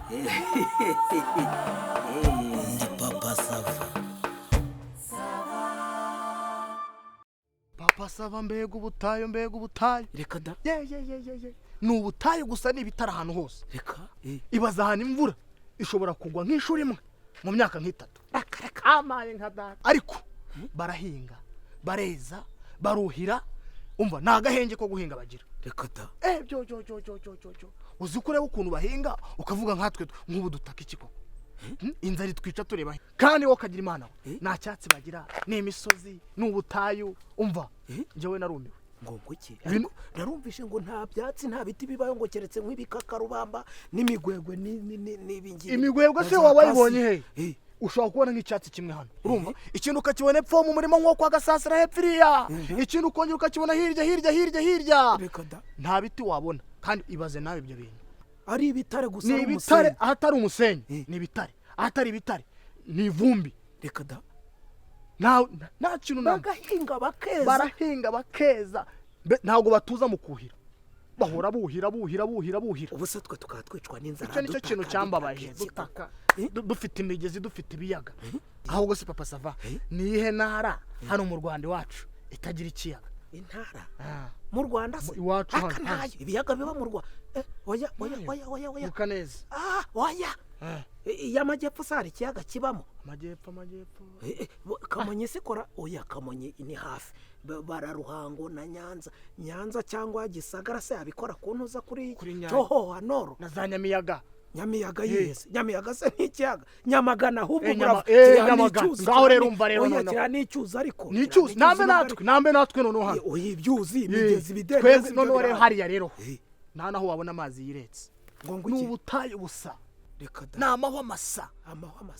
Ndi Papa Sava. Papa Sava mbega ubutayu Reka da. ye ni ubutayu gusa n'ibitara ahantu hose. Reka. Ibaza ahantu imvura ishobora kugwa nk'ishuri imwe mu myaka nk'itatu. Amaye nka data. Ariko barahinga, bareza, baruhira, umva nagahenge ko guhinga bagira. Reka da. Byo. Uzi ko reba ukuntu bahinga ukavuga nkatwe nk'ubu dutaka iki koko. Inzari twica tureba. Kandi wo kagira imana. Nta cyatsi bagira, ni imisozi, n'ubutayu, umva. Njyewe narumiwe. Ngo iki? Narumvishe ngo nta byatsi nta biti bibayo ngo keretse nk'ibikakarubamba n'imigwegwe n'ibingi. Imigwegwe se wayibonye he? Ushobora kubona nk'icyatsi kimwe hano. Urumva? Ikintu ukakibona epfo mu murima nko kwa Gasasira hepfiriya. Ikintu ukongera ukakibona hirya. Reka da. Nta biti wabona. Kandi ibaze nawe ibyo bintu. Ari ibitare gusa ni ibitare ahatari umusenyi. Ni ibitare. Ahatari ibitare ni ivumbi. Reka da. Nta kintu bagahinga bakeza. Barahinga bakeza. Ntabwo batuza mu kuhira. Bahora buhira. Ubuse twe tukatwicwa n'inzara. Icyo nicyo kintu cyambabaje. Dutaka. Dufite imigezi, dufite ibiyaga. Ahubwo se Papa Sava nihe ntara hano mu Rwanda iwacu itagira ikiyaga? Intara mu Rwanda se iwacu hano ibiyaga biba mu Rwanda. Oya. Mukaneza. Oya. Y'amajyepfo sari ikiyaga kibamo. Amajyepfo. Kamonyi sikora. Oya, Kamonyi ni hafi. Bararuhango na Nyanza cyangwa Gisagara se abikora kuntuza kuri Cyoho Hanoro na za Nyamiyaga. Yes. Nyamiyaga se n'ikiyaga. Nyamagana ahubwo Nyamagana. Ngaho rero umva rero noneho. Oya, n'icyuzi ariko. N'icyuzi nambe natwe noneho hano. Oya, ibyuzi imigezi bidende. Twebwe noneho rero hariya rero. Nta naho wabona amazi yiretse. N'ubutayu busa. Reka da. N'amahwa masa.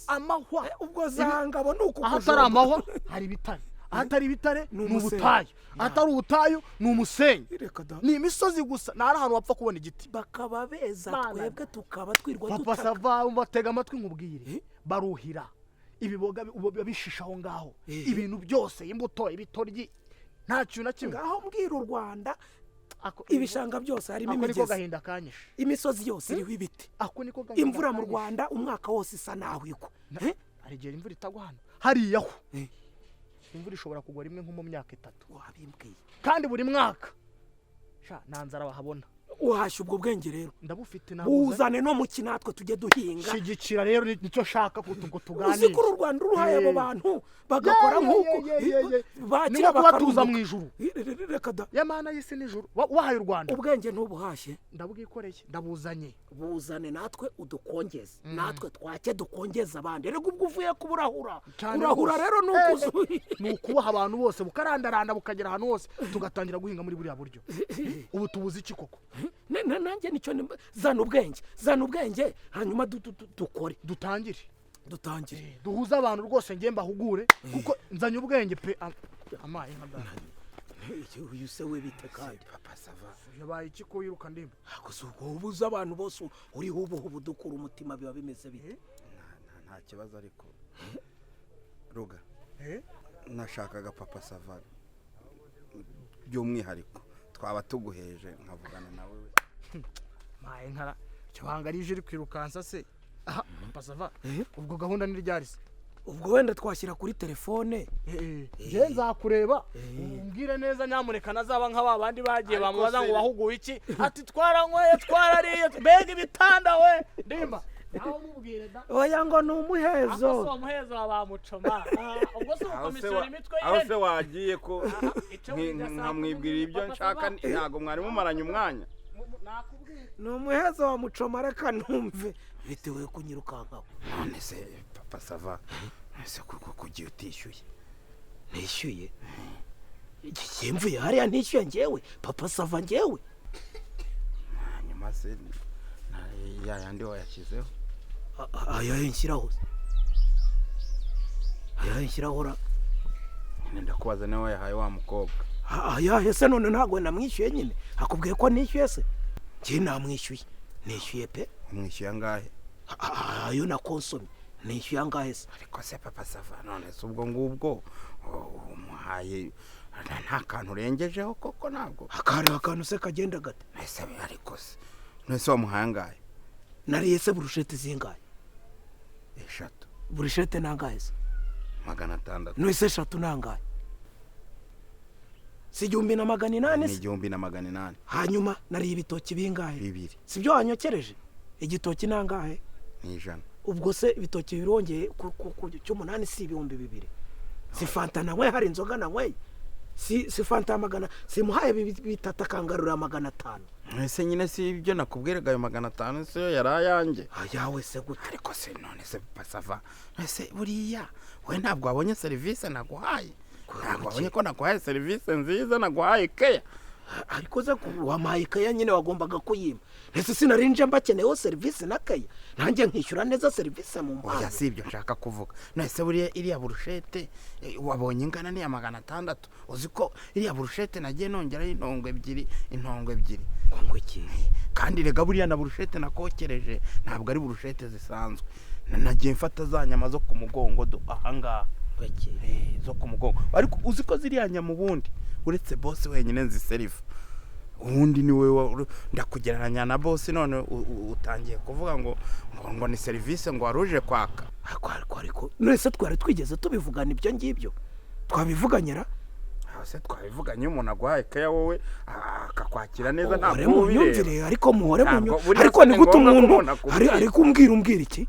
Amahwa. Ubwo zangabo nuko ahatari amahwa hari ibitare. Ahatari ibitare ni ubutayu. Ahatari ubutayu ni umusenyi. Ni imisozi gusa. Nta ahantu wapfa kubona igiti. Bakaba beza twebwe tukaba twirwa dutaka. Papa Sava batega amatwi nkubwire. Baruhira. Ibiboga bishishaho ngaho. Ibintu byose, imbuto, ibitoryi. Nta kintu na kimwe. Ngaho mbwira u Rwanda. Ibishanga byose harimo imigezi. Ako gahinda kanyishe. Imisozi yose iriho ibiti. Imvura mu Rwanda umwaka wose isa naho igwa. Ari gihe imvura itagwa hano. Hariyaho. Imvura ishobora kugwa rimwe nko mu myaka 3. Wabimbwiye. Kandi buri mwaka nta nzara bahabona. Uhashye ubwo bwenge rero. Ndabufite uzane no mu kinatwe tujye duhinga. Shigikira rero nicyo shaka kutugo tuganira. Uzi ko u Rwanda ruhaye abo bantu bagakora nkuko bakira bakatuza mu ijuru. Reka da. Yamana y'isi n'ijuru. Wahaye u Rwanda. Ubwenge ntubuhashye. Ndabwikoreye. Ndabuzanye. Buzane natwe udukongeze. Natwe twake dukongeza abandi. Rego ubwo uvuye kuburahura. Kurahura rero nukubaha abantu bose bukarandaranda bukagera ahantu hose tugatangira guhinga muri buriya buryo. Ubu tubuze iki koko? Nanjye nicyo zana ubwenge hanyuma dukore dutangire duhuza abantu rwose ngiye mbahugure kuko nzanye ubwenge pe amaye nkadana uyu se we bite kandi Papa Sava yabaye iki ko yiruka ndimba akusuko ubuza abantu bose uri ubu dukura umutima biba bimeze bite nta kibazo ariko Ruga nashakaga Papa Sava by'umwihariko twaba tuguheje nkavugana nawe maye nkara cyabanga rije iri kwirukansa se Papa Sava ubwo gahunda ni ryari se ubwo wenda twashyira kuri telefone je nzakureba umbwire neza nyamureka nazaba nk'aba bandi bagiye bamubaza ngo wahuguye iki ati twaranyweye twarariye mbega ibitanda we ndimba naho mubwire da oya ngo numuhezo aho umuhezo bamucoma ubwo se ukomisiyo imitwe aho se wagiye ko nkamwibwira ibyo nshaka ntago mwari mumaranye umwanya numuhezo wa mucoma reka numve bitewe kunyirukanka none se Papa Sava ese kugiye utishyuye nishyuye yemvuye hariya ntishyuye njyewe Papa Sava njyewe nyuma se yandi wayashyizeho ayanshyiraho ra ndakubaza nawe yahaye wa mukobwa ese none ntabwo namwishyuye nyine akubwiye ko nishyuye se njye namwishyuye nishyuye pe umwishyuye angahe ayo na konsomye nishyuye angahe se ariko se Papa Sava none se ubwo ngubwo umuhaye nta kantu urengejeho koko ntabwo akari akantu se kagenda gate ese ariko se none se wamuhaye angahe nariye se burushete zingahe? 3. Burushete nangahe se? 600. Nose 3 nangahe? Si 1800 se? 1800. Hanyuma nariye ibitoki bingahe? 2. Sibyo wanyokereje? Igitoki nangahe? 100. Ubwo se ibitoki birongeye ku cy'umunani si 2000. Si fanta nawe hari inzoga nawe. Si fanta magana simuhaye bitata kangarura 500. Ese nyine si ibyo nakubwiraga ayo 500 se yo yarayange. Ayawe se gute? Ariko se none se pasava. Ese buriya we ntabwo wabonye service naguhaye. Ntabwo wabonye ko naguhaye service nziza naguhaye keya. Ariko ze wamaye keya nyine wagombaga kuyima. Ese sinarinje mbakeneyeho service na keya. Nanjye nkishyura neza service mu mpamvu. Oya si ibyo nshaka kuvuga. Nese buriya iriya burushete wabonye ingana ni ya 600. Uzi ko iriya burushete nagiye nongeraho intongo ebyiri. Ngo iki? Kandi rega buriya na burushete nakokereje ntabwo ari burushete zisanzwe. Nagiye mfata za nyama zo ku mugongo ahangaha. Zo ku mugongo. Ariko uzi ko ziriya nyama ubundi uretse boss wenyine nziseriva. Ubundi ni wewe ndakugereranya na boss none utangiye kuvuga ngo ni service ngo waruje kwaka. Ariko nese twari twigeze tubivugana ibyo ngibyo. Twabivuganyira? Se twabivuganye umuntu agwaye keya wowe akakwakira neza nta munyumvire ariko muhore munyo ariko ni gute umuntu ari kumbwira iki?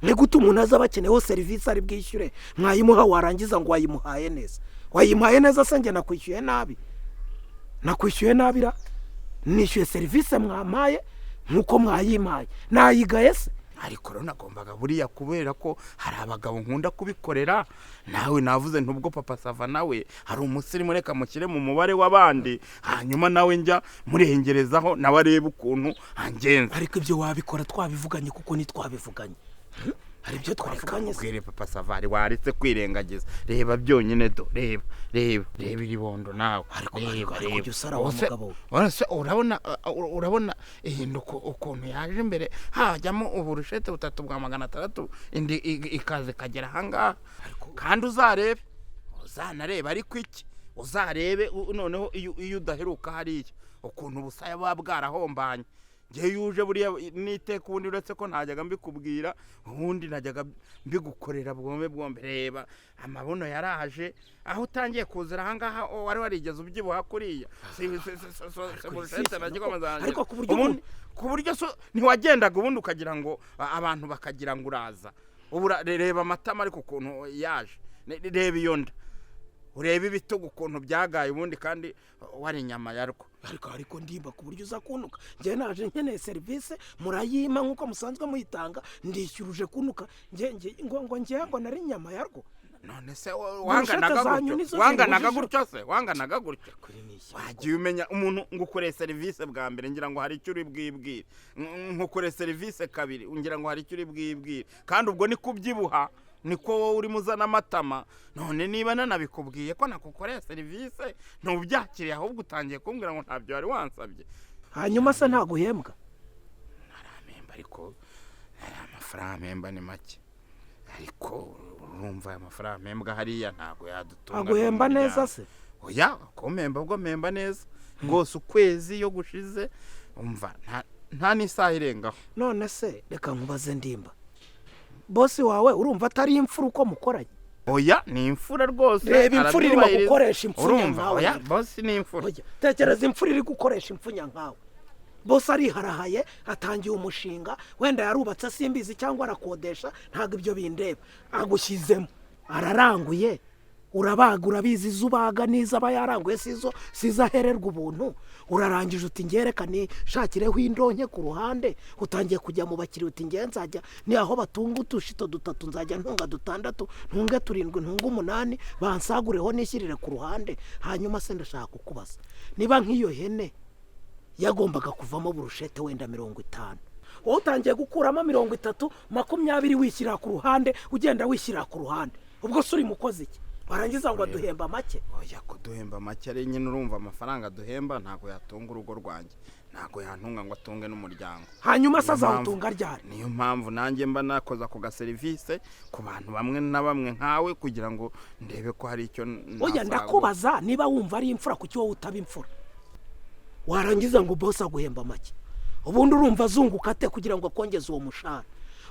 Ni gute umuntu aza bakeneyeho service ari bwishyure mwayimuha warangiza ngo wayimuhaye neza. Wayimuhaye neza se nge nakwishyuye nabi. Nakwishyuye nabira nishyuye service mwamaye nkuko mwayimaye. Nayigaye se? Ariko rero nagombaga buriya kubera ko hari abagabo nkunda kubikorera nawe navuze ntubwo papa Sava nawe hari umusirimu reka mukire mu mubare w'abandi hanyuma nawe njya murengerezaho nawe areba ukuntu angenza. Ariko ibyo wabikora twabivuganye kuko ni twabivuganye. Hari ibyo twavuganye se. Ubwire papa Savari waretse kwirengagiza. Reba byonyine do reba iribondo nawe. Ariko ujye usara wa mugabo. Urabona ihinduko ukuntu yaje imbere hajyamo uburushete 3 bwa 600 indi ikaze kagera hangaha. Kandi uzanareba ariko iki uzarebe noneho iyo udaheruka hariya ukuntu ubusaya bwarahombanye. Nge yuje buriya niteka ubundi uretse ko ntajyaga mbikubwira ubundi najyaga mbigukorera bwombe reba amabono yaraje aho utangiye kuzira ahangaha wari warigeze ubyibuha kuriya ariko ku buryo ntiwagendaga ubundi ukagira ngo abantu bakagira ngo uraza ubu reba amatama ariko ukuntu yaje reba iyo nda ureba ibitugu ukuntu byagaye ubundi kandi wari inyama yarwo. Ariko ndimba ku buryo uza kunuka. Nge naje nkeneye service murayima nkuko musanzwe muyitanga ndishyuruje kunuka. Ngo nari inyama yarwo. None se wanganaga gutyo wagiye umenya umuntu ngukoreye service bwa mbere ngira ngo hari icyo uri bwibwire ngukoreye service kabiri ngira ngo hari icyo uri bwibwire kandi ubwo ni kubyibuha niko wowe uri muzana amatama. None niba nanabikubwiye ko nakukoreye service ntubyakiriye ahubwo utangiye kumbwira ngo ntabyo wari wansabye. Hanyuma se ntaguhembwa? Naramemba ariko amafaranga mpemba ni make. Ariko urumva amafaranga mpembwa hariya ntago yadutunga. Aguhemba neza se? Oya ko mpemba ubwo mpemba neza rwose ukwezi yo gushize umva nta n'isaha irengaho. None se reka nkubaze ndimba bosi wawe urumva atari imfura uko mukoranye? Oya ni imfura rwose. Reba imfura irimo gukoresha imfunya nkawe. Oya bosi ni imfura. Tekereza imfura iri gukoresha imfunya nkawe. Bosi ariharahaye atangiye umushinga wenda yarubatse simbizi cyangwa arakodesha ntago ibyo bindeba agushyizemo araranguye urabagura bizi zubaga niza aba yaranguye siza hererwa ubuntu urarangije uti ngerekane shakireho indonke ku ruhande utangiye kujya mu bakiri uti nzajya ni aho batunga utushito 3 nzajya ntunga 6 ntunge 7 ntunga 8 bansagureho nishyirire ku ruhande. Hanyuma se ndashaka kukubaza niba nk'iyo hene yagombaga kuvamo burushete wenda 50 wowe utangiye gukuramo 30 20 wishyira ku ruhande ugenda wishyira ku ruhande ubwo suri mukozi iki barangiza ngo duhemba make? Oya ko duhemba make ari nyine urumva amafaranga duhemba ntago yatunga urugo rwanjye ntago yantunga ngo atunge n'umuryango. Hanyuma sazawutunga ryari? Niyo mpamvu nanjye mba nakoza ku ga service ku bantu bamwe na bamwe nkawe kugira ngo ndebe ko hari icyo oya ndakubaza niba wumva ari imfura kuki wowe utaba imfura warangiza ngo boss aguhemba make ubundi urumva azunguka ate kugira ngo akongeze uwo mushahara?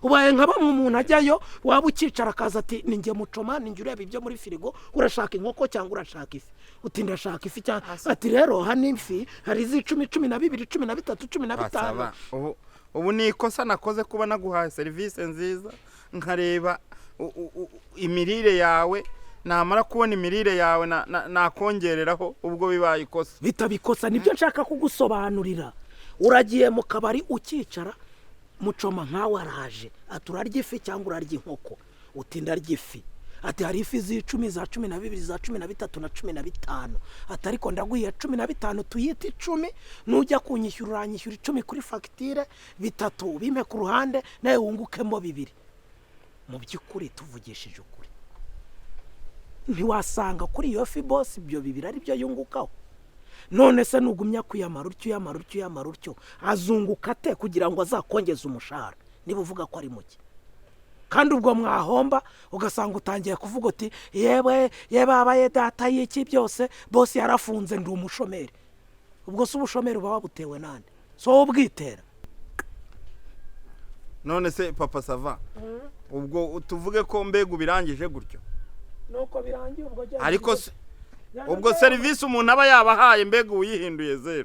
ubaye nka bamwe umuntu ajyayo waba ukicara akaza ati ninjye mucoma ninjye ureba ibyo muri firigo, urashaka inkoko cyangwa urashaka ifi? uti ndashaka ifi cyangwa ati rero hano ifi hari iz'icumi, 12, 13, 15. ubu ni ikosa nakoze kuba naguhaye serivisi nziza nkareba imirire yawe, namara kubona imirire yawe nakongereraho, ubwo bibaye ikosa. bitabikosa nibyo nshaka kugusobanurira. uragiye mu kabari ukicara, mucoma nkawe araje ati urarya ifi cyangwa urarya inkoko? uti ndarya ifi. ati hari ifi z'icumi, za 12, za 13 na 15. ati ariko ndaguhiye 15 tuyita 10, nujya kunyishyura uranyishyura 10 kuri fagitire, 3 bime ku ruhande nawe wungukemo 2. mu by'ukuri tuvugishije ukuri, ntiwasanga kuri iyo fi boss ibyo 2 ari byo yungukaho? none se nugumya kuyamara utyo azunguka ate kugira ngo azakongeze umushahara niba uvuga ko ari muke? kandi ubwo mwahomba ugasanga utangiye kuvuga uti yewe abaye data y'iki byose boss yarafunze ndi umushomeri. ubwo se ubushomeri uba wabutewe nande? so ubwitera. none se papa sava, ubwo tuvuge ko mbega ubirangije gutyo? nuko birangiye ubwo jya ariko ubwo serivisi umuntu aba yabahaye mbega uyihinduye 0.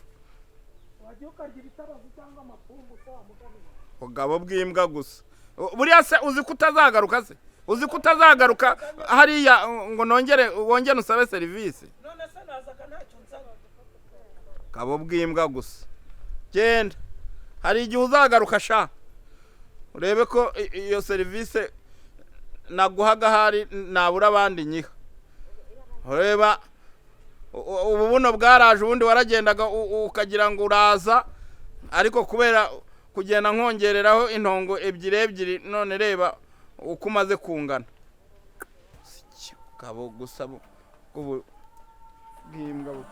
wajya ukarya ibitabazi cyangwa amapumbu mugamira ubugabo bw'imbwa gusa. buriya se uzi ko utazagaruka se? uzi ko utazagaruka hariya ngo wongere usabe serivisi? none se nazaga ntacyo nsaba. ubugabo bw'imbwa gusa. genda, hari igihe uzagaruka sha urebe ko iyo serivisi naguhaga hari nabura abandi nyiha. ureba ubu buno bwaraje, ubundi waragendaga ukagira ngo uraza, ariko kubera kugenda nkongereraho intongo 2 none reba uko umaze kungana. kabo gusa bw'imbwa.